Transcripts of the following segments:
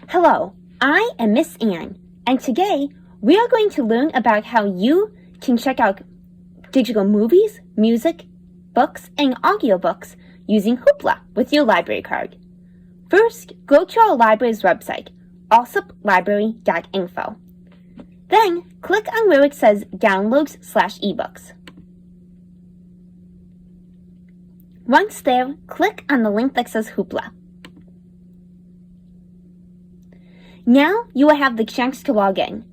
Hello, I am Miss Ann, and today we are going to learn about how you can check out digital movies, music, books, and audiobooks using Hoopla with your library card. First, go to our library's website, alsuplibrary.info. Then, click on where it says Downloads/eBooks. Once there, click on the link that says Hoopla. Now you will have the chance to log in.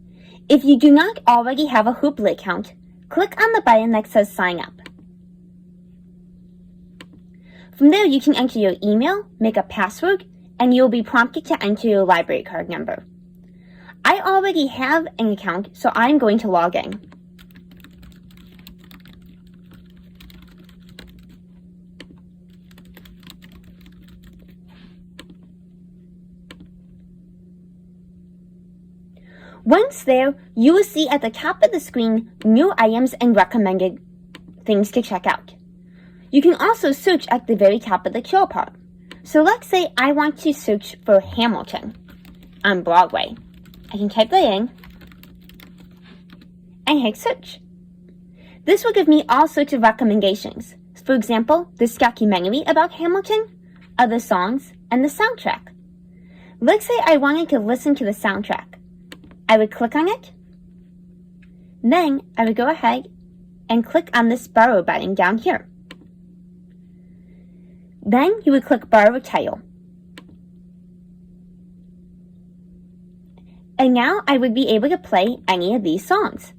If you do not already have a Hoopla account, click on the button that says Sign Up. From there, you can enter your email, make a password, and you'll be prompted to enter your library card number. I already have an account, so I'm going to log in. Once there, you will see at the top of the screen new items and recommended things to check out. You can also search at the very top of the toolbar. So let's say I want to search for Hamilton on Broadway. I can type that in and hit search. This will give me all sorts of recommendations. For example, this documentary about Hamilton, other songs, and the soundtrack. Let's say I wanted to listen to the soundtrack. I would click on it. Then I would go ahead and click on this borrow button down here. Then you would click borrow title. And now I would be able to play any of these songs.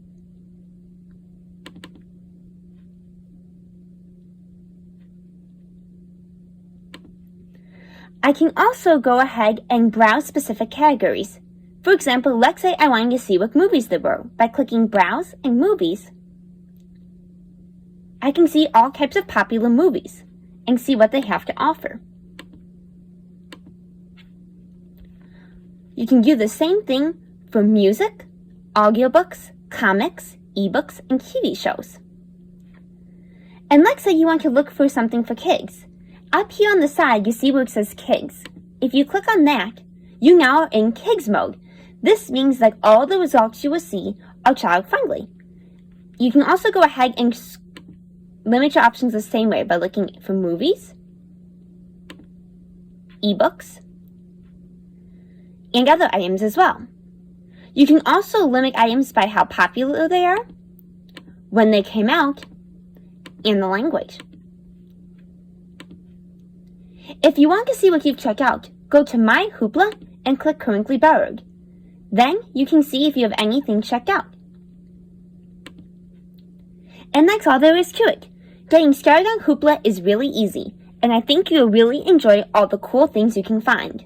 I can also go ahead and browse specific categories. For example, let's say I wanted to see what movies there were. By clicking Browse and Movies, I can see all types of popular movies and see what they have to offer. You can do the same thing for music, audiobooks, comics, eBooks, and TV shows. And let's say you want to look for something for Kegs. Up here on the side, you see where it says Kegs. If you click on that, you now are in Kegs mode. This means that all the results you will see are child-friendly. You can also go ahead and limit your options the same way by looking for movies, eBooks, and other items as well. You can also limit items by how popular they are, when they came out, and the language. If you want to see what you've checked out, go to My Hoopla and click Currently Borrowed. Then you can see if you have anything checked out. And that's all there is to it. Getting started on Hoopla is really easy, and I think you'll really enjoy all the cool things you can find.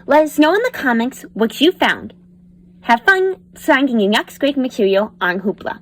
Let us know in the comments what you found. Have fun finding your next great material on Hoopla.